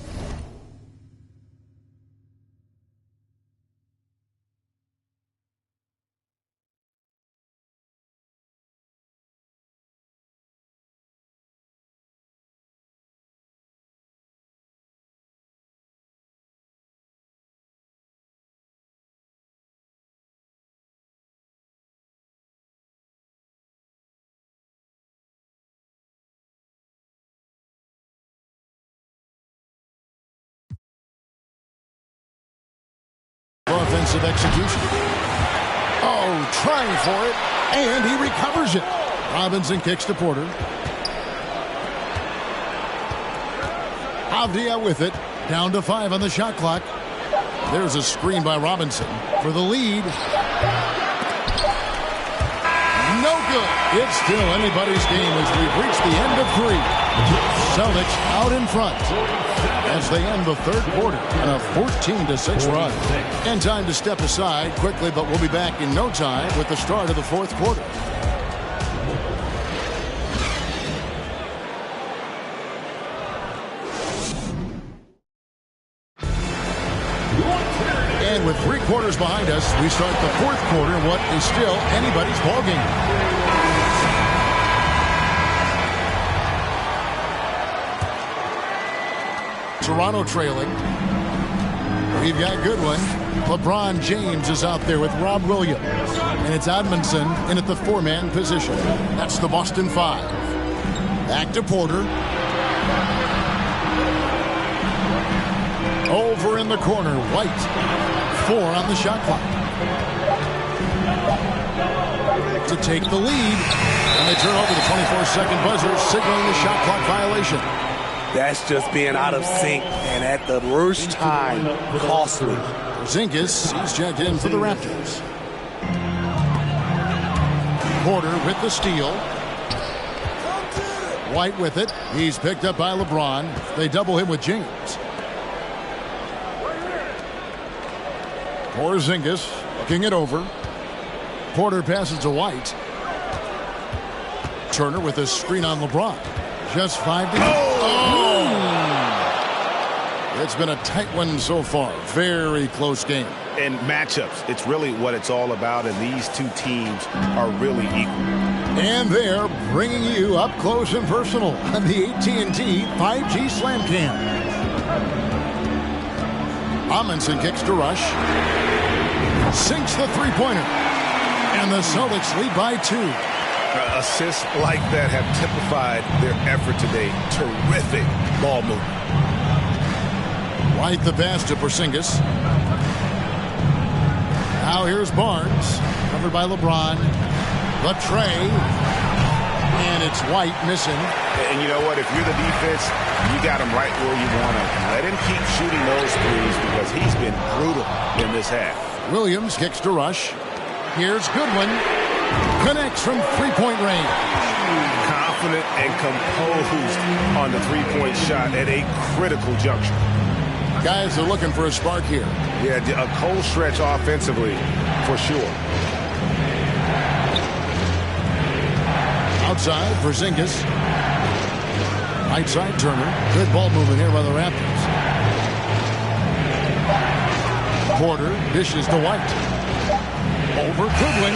A: Offensive execution. Oh, trying for it, and he recovers it. Robinson kicks to Porter. Avdia with it. Down to 5 on the shot clock. There's a screen by Robinson for the lead. No good. It's still anybody's game as we've reached the end of 3. Celtics out in front as they end the third quarter on a 14-6 run. And time to step aside quickly, but we'll be back in no time with the start of the fourth quarter. And with 3 quarters behind us, we start the fourth quarter in what is still anybody's ballgame. Toronto trailing. We've got Goodwin. LeBron James is out there with Rob Williams. And it's Edmondson in at the 4-man position. That's the Boston 5. Back to Porter. Over in the corner, White. 4 on the shot clock. To take the lead. And they turn over the 24-second buzzer, signaling the shot clock violation.
C: That's just being out of sync, and at the worst time, costly.
A: Porzingis, he's checked in for the Raptors. Porter with the steal. White with it. He's picked up by LeBron. They double him with James. Porzingis looking it over. Porter passes to White. Turner with a screen on LeBron. Just 5 to go. It's been a tight one so far. Very close game.
D: And matchups, it's really what it's all about, and these two teams are really equal.
A: And they're bringing you up close and personal on the AT&T 5G Slam Cam. Amundsen kicks to Rush. Sinks the three-pointer. And the Celtics lead by 2.
D: Assists like that have typified their effort today. Terrific ball movement.
A: White the pass to Porzingis. Now here's Barnes. Covered by LeBron. The tray. And it's White missing.
D: And you know what? If you're the defense, you got him right where you want him. Let him keep shooting those threes because he's been brutal in this half.
A: Williams kicks to Rush. Here's Goodwin. Connects from three-point range.
D: Confident and composed on the three-point shot at a critical juncture.
A: Guys are looking for a spark here.
D: Yeah, a cold stretch offensively, for sure.
A: Outside, Porzingis. Right side, Turner. Good ball movement here by the Raptors. Porter dishes to White. Over Goodwin.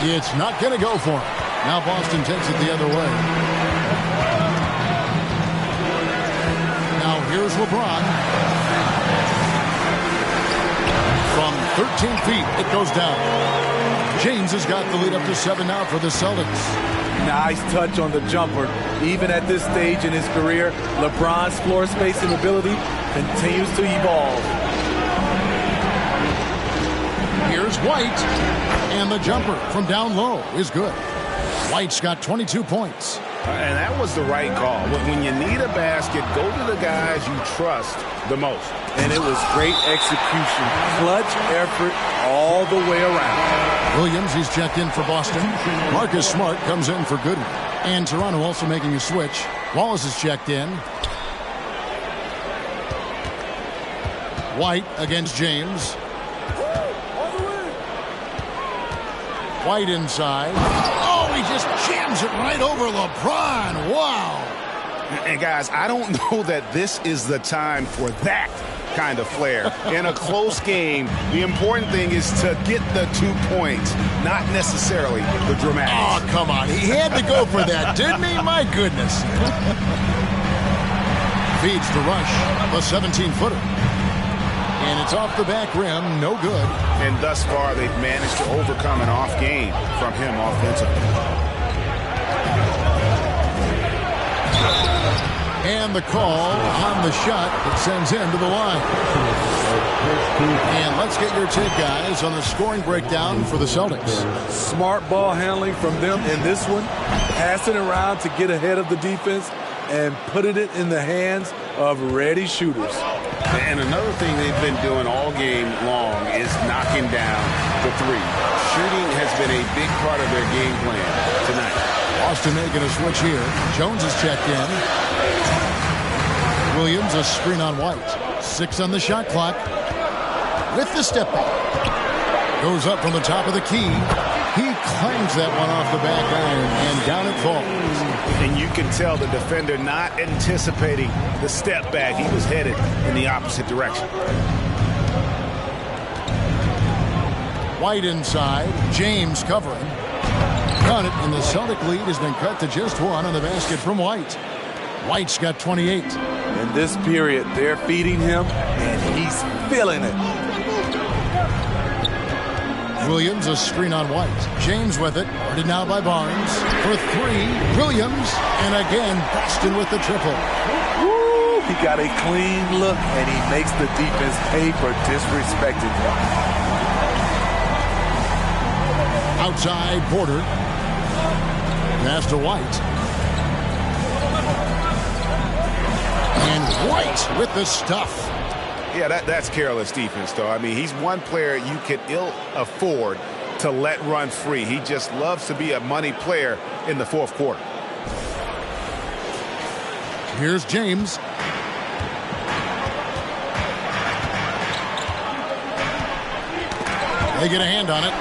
A: It's not going to go for him. Now Boston takes it the other way. Now here's LeBron. From 13 feet, it goes down. James has got the lead up to 7 now for the Celtics.
C: Nice touch on the jumper. Even at this stage in his career, LeBron's floor spacing ability continues to evolve.
A: Here's White. And the jumper from down low is good. White's got 22 points.
D: And that was the right call. When you need a basket, go to the guys you trust the most.
C: And it was great execution. Clutch effort all the way around.
A: Williams, he's checked in for Boston. Marcus Smart comes in for Goodwin. And Toronto also making a switch. Wallace is checked in. White against James. White inside. Oh, he just jams it right over LeBron. Wow.
D: And guys, I don't know that this is the time for that kind of flair. In a close game, the important thing is to get the 2 points, not necessarily the dramatics.
A: Oh, come on. He had to go for that, didn't he? My goodness. Feeds to Rush, a 17-footer. And it's off the back rim, no good.
D: And thus far, they've managed to overcome an off game from him offensively.
A: And the call on the shot that sends him to the line. And let's get your take, guys, on the scoring breakdown for the Celtics.
C: Smart ball handling from them in this one. Passing around to get ahead of the defense. and putting it in the hands of ready shooters.
D: And another thing they've been doing all game long is knocking down the three. Shooting has been a big part of their game plan tonight.
A: Boston making a switch here. Jones is checked in. Williams a screen on White. 6 on the shot clock. With the step back. Goes up from the top of the key. He clangs that one off the back iron, and down it falls.
D: And you can tell the defender not anticipating the step back. He was headed in the opposite direction.
A: White inside. James covering. Got it, and the Celtic lead has been cut to just 1 on the basket from White. White's got 28.
C: In this period, they're feeding him, and he's feeling it.
A: Williams a screen on White. James with it. Guarded now by Barnes. For 3. Williams. And again, Boston with the triple.
C: Woo! He got a clean look, and he makes the defense pay for disrespecting him.
A: Outside, Porter. Pass to White. And White with the stuff.
D: Yeah, that's careless defense, though. I mean, he's one player you can ill afford to let run free. He just loves to be a money player in the fourth quarter.
A: Here's James. They get a hand on it.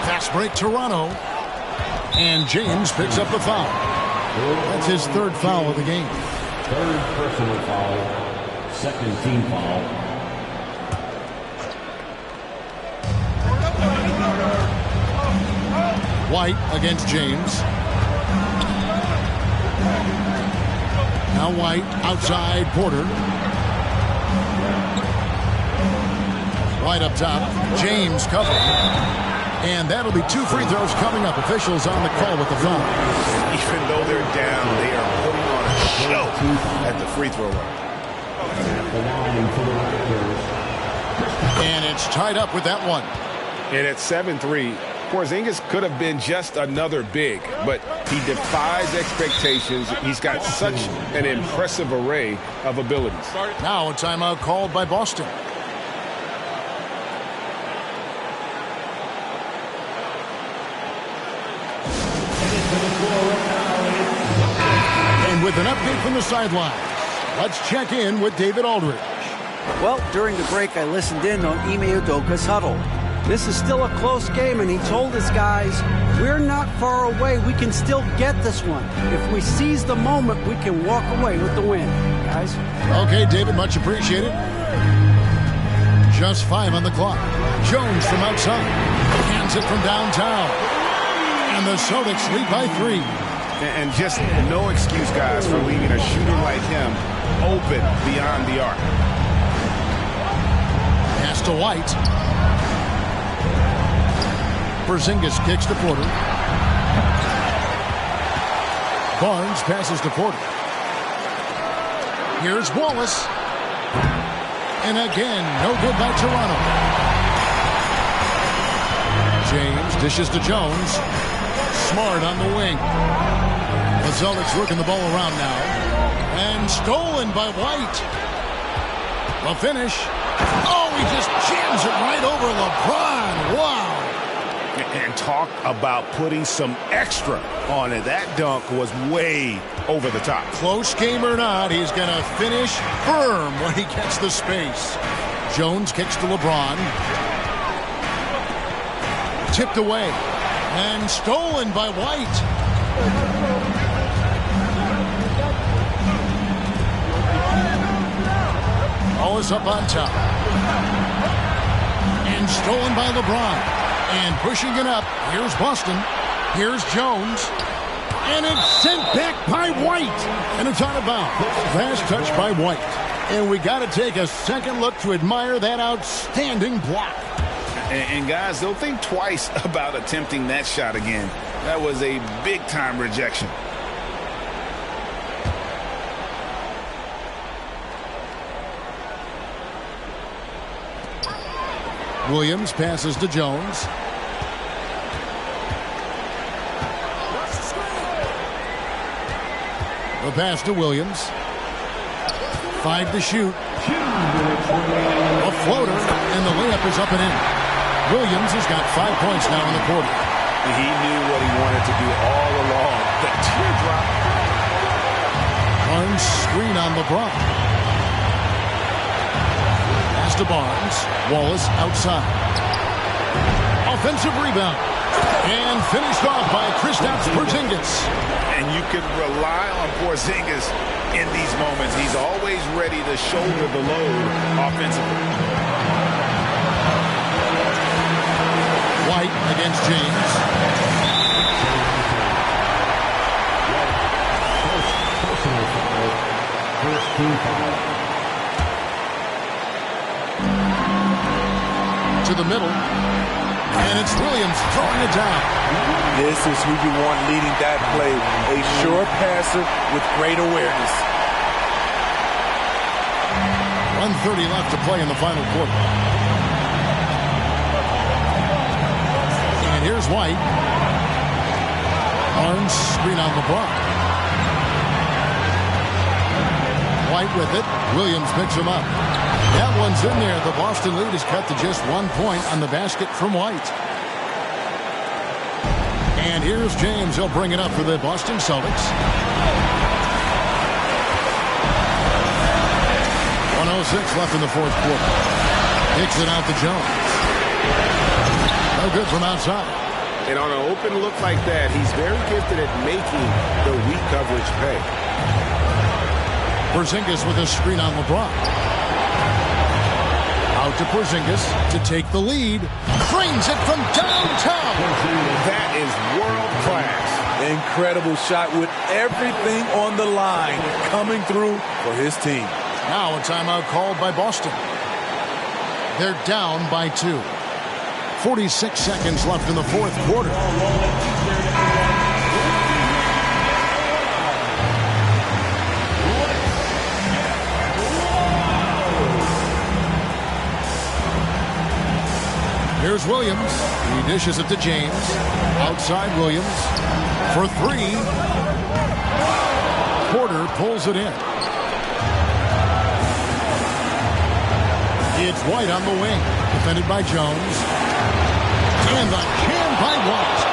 A: Fast break, Toronto. And James picks up the foul. That's his 3rd foul of the game.
E: 3rd personal foul. 2nd team foul.
A: White against James. Now White outside Porter. White up top. James covering. And that'll be 2 free throws coming up. Officials on the call with the foul.
D: Even though they're down, they are putting on a show at the free throw line.
A: And it's tied up with that one.
D: And at 7-3, Porzingis could have been just another big, but he defies expectations. He's got such an impressive array of abilities.
A: Now a timeout called by Boston. And with an update from the sideline, let's check in with David Aldridge.
B: Well, during the break, I listened in on Ime Udoka's huddle. This is still a close game, and he told his guys, we're not far away. We can still get this one. If we seize the moment, we can walk away with the win. Guys?
A: Okay, David, much appreciated. Just 5 on the clock. Jones from outside. Hands it from downtown. And the Celtics lead by 3.
D: And just no excuse, guys, for leaving a shooter like him open beyond the arc.
A: Pass to White. Porzingis kicks to Porter. Barnes passes to Porter. Here's Wallace. And again, no good by Toronto. James dishes to Jones. Smart on the wing. The Celtics working the ball around now. And stolen by White. The finish. Oh, he just jams it right over LeBron. Wow.
D: And talk about putting some extra on it. That dunk was way over the top.
A: Close game or not, he's going to finish firm when he gets the space. Jones kicks to LeBron. Tipped away. And stolen by White. Always up on top. And stolen by LeBron. And pushing it up. Here's Boston. Here's Jones. And it's sent back by White. And it's out of bounds. Last touch by White. And we got to take a second look to admire that outstanding block.
D: And guys, don't think twice about attempting that shot again. That was a big-time rejection.
A: Williams passes to Jones. The pass to Williams. 5 to shoot. A floater, and the layup is up and in. Williams has got 5 points now in the quarter.
D: He knew what he wanted to do all along. The teardrop.
A: Barnes screen on LeBron. Pass to Barnes. Wallace outside. Offensive rebound. And finished off by Kristaps Porzingis.
D: And you can rely on Porzingis in these moments. He's always ready to shoulder the load offensively.
A: White against James. To the middle. And it's Williams throwing it down.
C: This is who you want leading that play. A sure passer with great awareness.
A: 1:30 left to play in the final quarter. And here's White. Barnes screen on LeBron. White with it. Williams picks him up. That one's in there. The Boston lead is cut to just 1 point on the basket from White. And here's James. He'll bring it up for the Boston Celtics. 1:06 left in the fourth quarter. Kicks it out to Jones. No good from outside.
D: And on an open look like that, he's very gifted at making the weak coverage pay.
A: Porzingis with a screen on LeBron. Out to Porzingis to take the lead. Brings it from downtown.
D: That is world class.
C: Incredible shot with everything on the line coming through for his team.
A: Now a timeout called by Boston. They're down by 2. 46 seconds left in the fourth quarter. Here's Williams. He dishes it to James. Outside Williams for 3. Porter pulls it in. It's White on the wing. Defended by Jones. And the jam by White.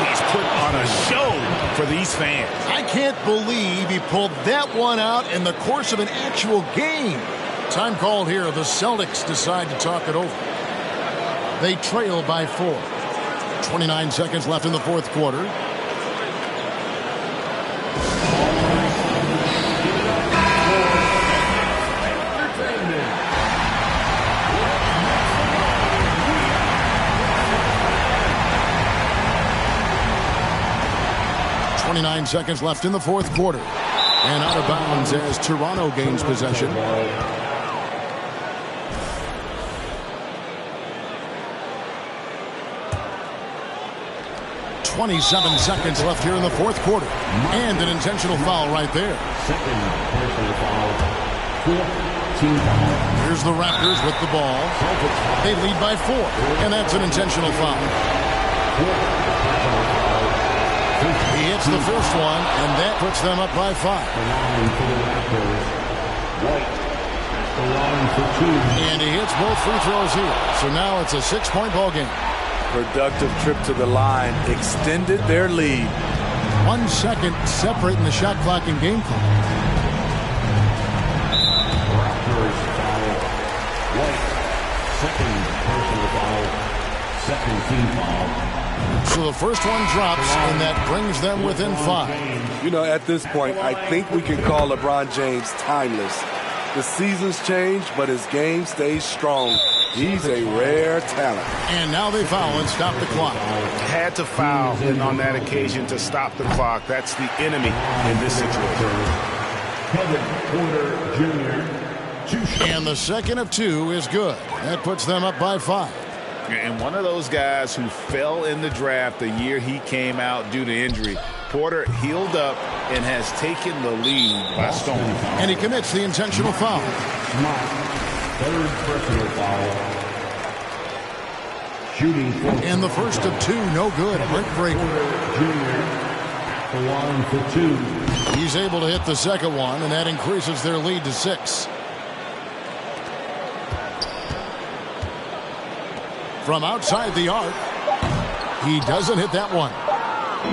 D: He's put on a show for these fans.
A: I can't believe he pulled that one out in the course of an actual game. Time called here. The Celtics decide to talk it over. They trail by 4. 29 seconds left in the fourth quarter. Seconds left in the fourth quarter. And out of bounds as Toronto gains possession. .27 seconds left here in the fourth quarter. And an intentional foul right there.
E: Second personal foul. Team foul.
A: Here's the Raptors with the ball. They lead by 4. And that's an intentional foul. He hits the first one, and that puts them up by 5. And he hits both free throws here. So now it's a 6-point ball game.
C: Productive trip to the line extended their lead.
A: 1 second separating the shot clock and game clock.
E: Raptors foul. White. Second personal foul. Second team foul.
A: So the first one drops, and that brings them within 5.
C: You know, at this point, I think we can call LeBron James timeless. The seasons change, but his game stays strong. He's a rare talent.
A: And now they foul and stop the clock.
D: Had to foul on that occasion to stop the clock. That's the enemy in this situation.
E: Kevin Porter Jr.
A: And the second of 2 is good. That puts them up by 5.
D: And one of those guys who fell in the draft the year he came out due to injury. Porter healed up and has taken the lead by storm.
A: And he commits the intentional foul.
E: Third personal foul. Shooting for.
A: And the first of 2, no good. Brent Breaker.
E: Jr. The line for 2.
A: He's able to hit the second one, and that increases their lead to 6. From outside the arc, he doesn't hit that one.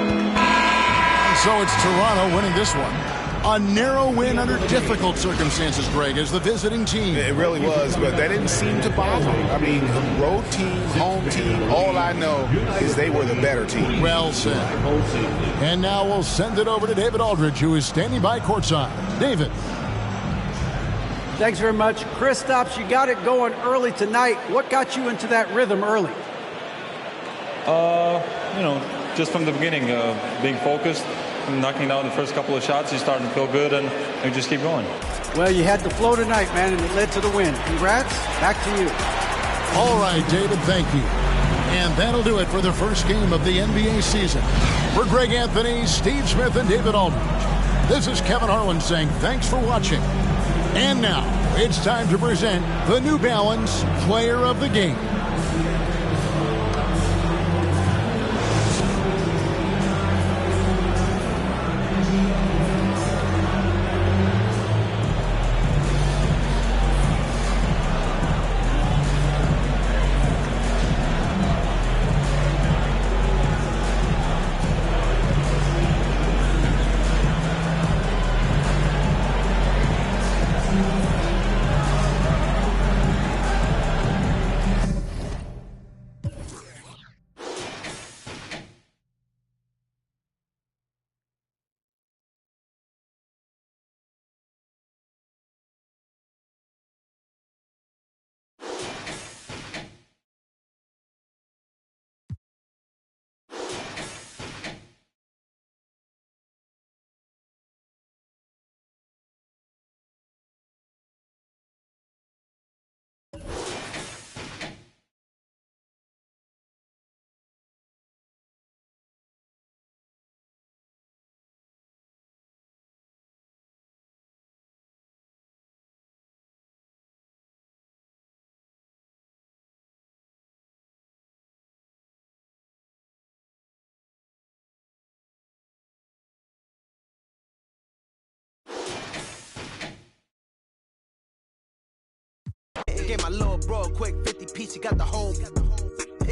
A: And so it's Toronto winning this one. A narrow win under difficult circumstances, Greg, as the visiting team.
D: It really was, but that didn't seem to bother him. I mean, road team, home team, all I know is they were the better team.
A: Well said. And now we'll send it over to David Aldridge, who is standing by courtside. David.
B: Thanks very much. Kristaps, you got it going early tonight. What got you into that rhythm early?
J: Just from the beginning, being focused, knocking down the first couple of shots, you starting to feel good, and you just keep going.
B: Well, you had the flow tonight, man, and it led to the win. Congrats. Back to you.
A: All right, David, thank you. And that'll do it for the first game of the NBA season. For Greg Anthony, Steve Smith, and David Aldridge, this is Kevin Harlan saying thanks for watching. And now, it's time to present the New Balance Player of the Game.
K: Gave my little bro a quick 50 piece, he got the whole